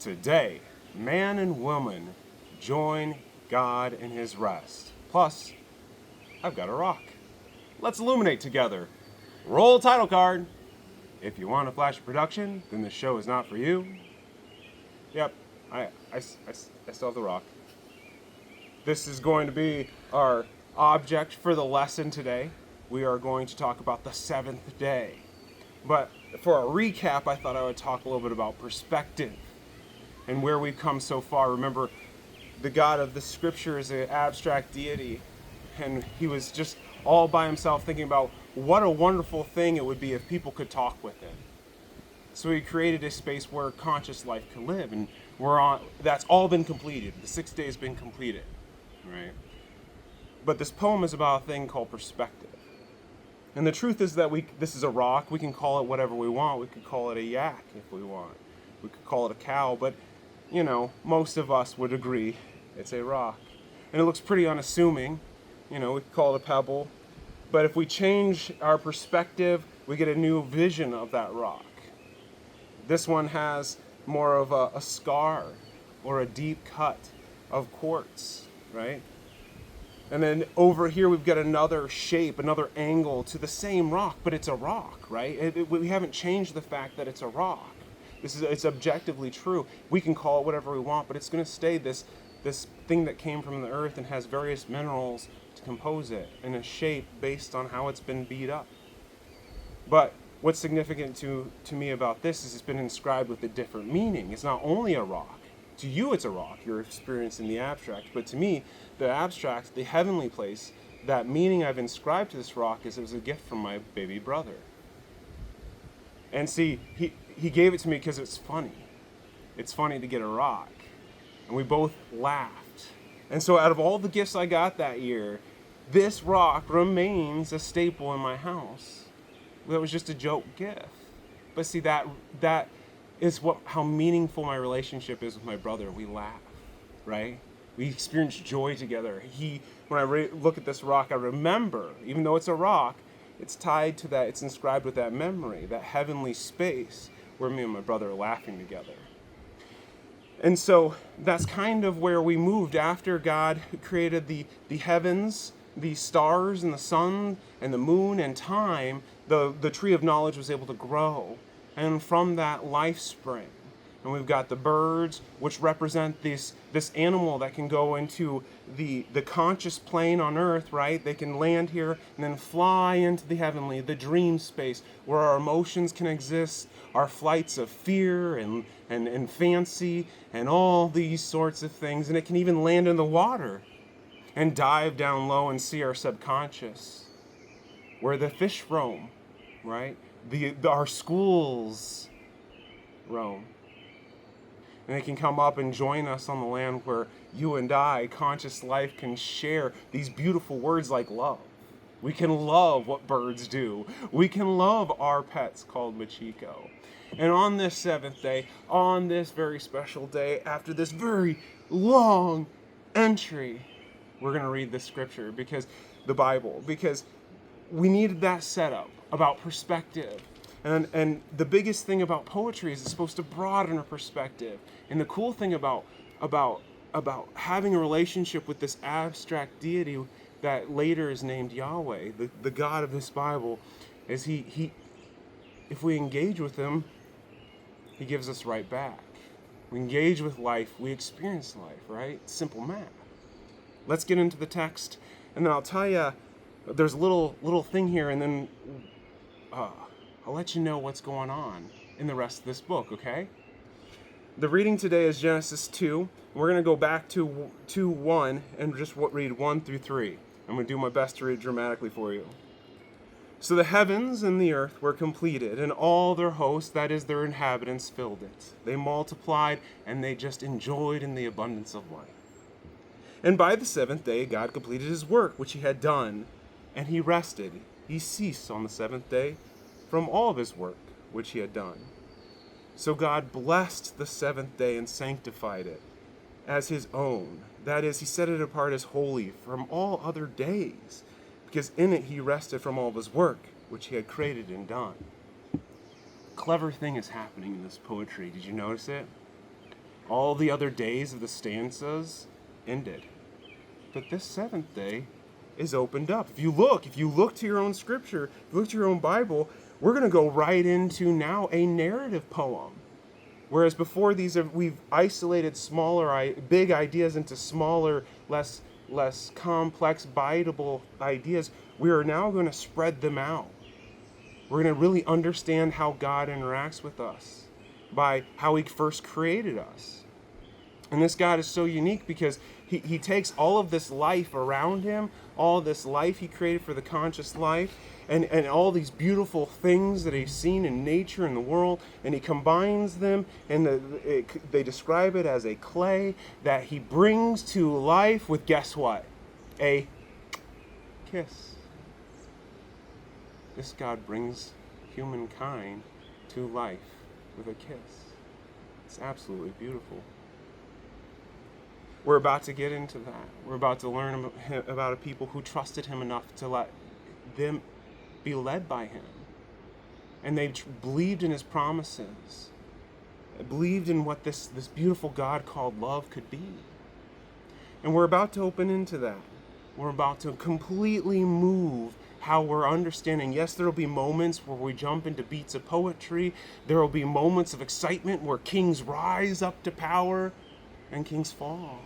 Today, man and woman join God in his rest. Plus, I've got a rock. Let's illuminate together. Roll title card. If you want a flash of production, then this show is not for you. Yep, I still have the rock. This is going to be our object for the lesson today. We are going to talk about the seventh day. But for a recap, I thought I would talk a little bit about perspective and where we've come so far. Remember, the God of the scripture is an abstract deity, and he was just all by himself thinking about what a wonderful thing it would be if people could talk with him. So he created a space where conscious life could live, and that's all been completed. The 6th day has been completed, right? But this poem is about a thing called perspective. And the truth is that this is a rock. We can call it whatever we want. We could call it a yak if we want. We could call it a cow, but most of us would agree it's a rock. And it looks pretty unassuming. We could call it a pebble. But if we change our perspective, we get a new vision of that rock. This one has more of a scar or a deep cut of quartz, right? And then over here we've got another shape, another angle to the same rock, but it's a rock, right? We haven't changed the fact that it's a rock. It's objectively true. We can call it whatever we want, but it's going to stay this thing that came from the earth and has various minerals to compose it in a shape based on how it's been beat up. But what's significant to me about this is it's been inscribed with a different meaning. It's not only a rock. To you it's a rock, you're experiencing the abstract, but to me, the abstract, the heavenly place, that meaning I've inscribed to this rock is it was a gift from my baby brother. And see, he gave it to me because it's funny. It's funny to get a rock. And we both laughed. And so out of all the gifts I got that year, this rock remains a staple in my house. That was just a joke gift. But see, that is how meaningful my relationship is with my brother. We laugh, right? We experience joy together. When I look at this rock, I remember, even though it's a rock, it's tied to that, it's inscribed with that memory, that heavenly space where me and my brother are laughing together. And so that's kind of where we moved after God created the heavens, the stars and the sun and the moon and time. The tree of knowledge was able to grow. And from that life sprang. And we've got the birds, which represent this animal that can go into the conscious plane on earth, right? They can land here and then fly into the heavenly, the dream space, where our emotions can exist, our flights of fear and fancy and all these sorts of things. And it can even land in the water and dive down low and see our subconscious, where the fish roam, right? Our schools roam. And they can come up and join us on the land where you and I, conscious life, can share these beautiful words like love. We can love what birds do. We can love our pets called Machiko. And on this 7th day, on this very special day, after this very long entry, we're going to read this scripture, the Bible, because we needed that setup about perspective. And the biggest thing about poetry is it's supposed to broaden our perspective. And the cool thing about having a relationship with this abstract deity that later is named Yahweh, the God of this Bible, is he if we engage with him, he gives us right back. We engage with life, we experience life, right? It's simple math. Let's get into the text, and then I'll tell you, there's a little thing here, and then I'll let you know what's going on in the rest of this book, okay? The reading today is Genesis 2. We're going to go back to 1 and just read 1 through 3. I'm going to do my best to read dramatically for you. So the heavens and the earth were completed, and all their hosts, that is, their inhabitants, filled it. They multiplied, and they just enjoyed in the abundance of life. And by the 7th day, God completed his work, which he had done, and he rested. He ceased on the 7th day from all of his work, which he had done. So God blessed the 7th day and sanctified it as his own. That is, he set it apart as holy from all other days, because in it he rested from all of his work, which he had created and done. Clever thing is happening in this poetry. Did you notice it? All the other days of the stanzas ended. But this seventh day is opened up. If you look to your own scripture, if you look to your own Bible, we're going to go right into now a narrative poem. Whereas before we've isolated big ideas into smaller, less complex, biteable ideas. We are now going to spread them out. We're going to really understand how God interacts with us by how he first created us. And this God is so unique because he takes all of this life around him, all of this life he created for the conscious life, and all these beautiful things that he's seen in nature and the world, and he combines them, and they describe it as a clay that he brings to life with, guess what? A kiss. This God brings humankind to life with a kiss. It's absolutely beautiful. We're about to get into that. We're about to learn about a people who trusted him enough to let them be led by him. And they believed in his promises. Believed in what this beautiful God called love could be. And we're about to open into that. We're about to completely move how we're understanding. Yes, there will be moments where we jump into beats of poetry. There will be moments of excitement where kings rise up to power and kings fall.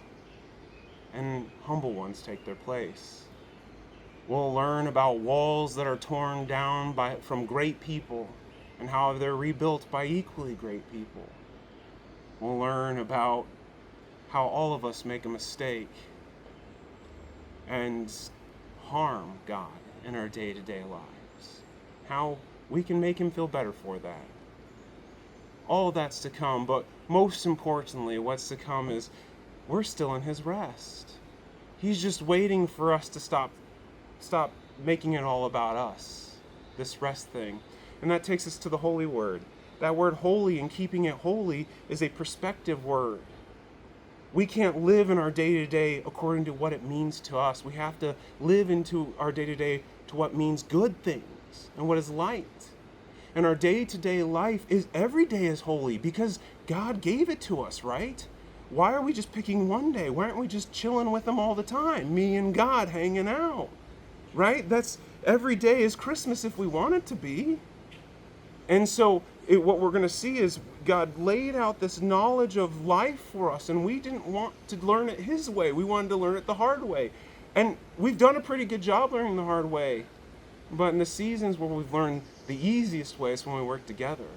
And humble ones take their place. We'll learn about walls that are torn down from great people and how they're rebuilt by equally great people. We'll learn about how all of us make a mistake and harm God in our day-to-day lives. How we can make him feel better for that. All that's to come, but most importantly, what's to come is we're still in his rest. He's just waiting for us to stop making it all about us, this rest thing. And that takes us to the holy word. That word holy and keeping it holy is a perspective word. We can't live in our day-to-day according to what it means to us. We have to live into our day-to-day to what means good things and what is light. And our day-to-day life is every day is holy because God gave it to us, right? Why are we just picking one day? Why aren't we just chilling with him all the time? Me and God hanging out, right? That's every day is Christmas if we want it to be. And so what we're going to see is God laid out this knowledge of life for us, and we didn't want to learn it his way. We wanted to learn it the hard way. And we've done a pretty good job learning the hard way. But in the seasons where we've learned the easiest way is when we work together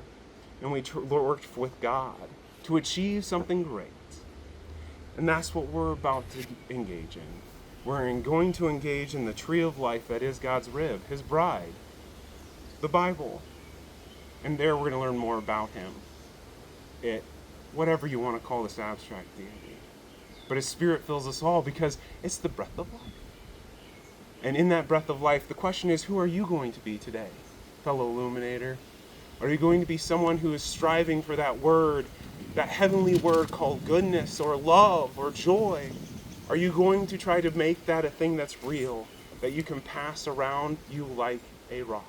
and we worked with God to achieve something great. And that's what we're about to engage in. We're going to engage in the tree of life that is God's rib, his bride, the Bible. And there we're going to learn more about him. Whatever you want to call this abstract deity. But his spirit fills us all because it's the breath of life. And in that breath of life, the question is, who are you going to be today, fellow Illuminator? Are you going to be someone who is striving for that word, that heavenly word called goodness or love or joy? Are you going to try to make that a thing that's real, that you can pass around you like a rock?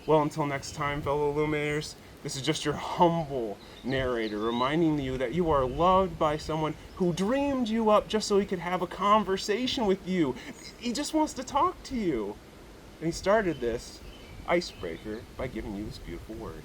Well, until next time, fellow Illuminators, this is just your humble narrator reminding you that you are loved by someone who dreamed you up just so he could have a conversation with you. He just wants to talk to you. And he started this icebreaker by giving you this beautiful word.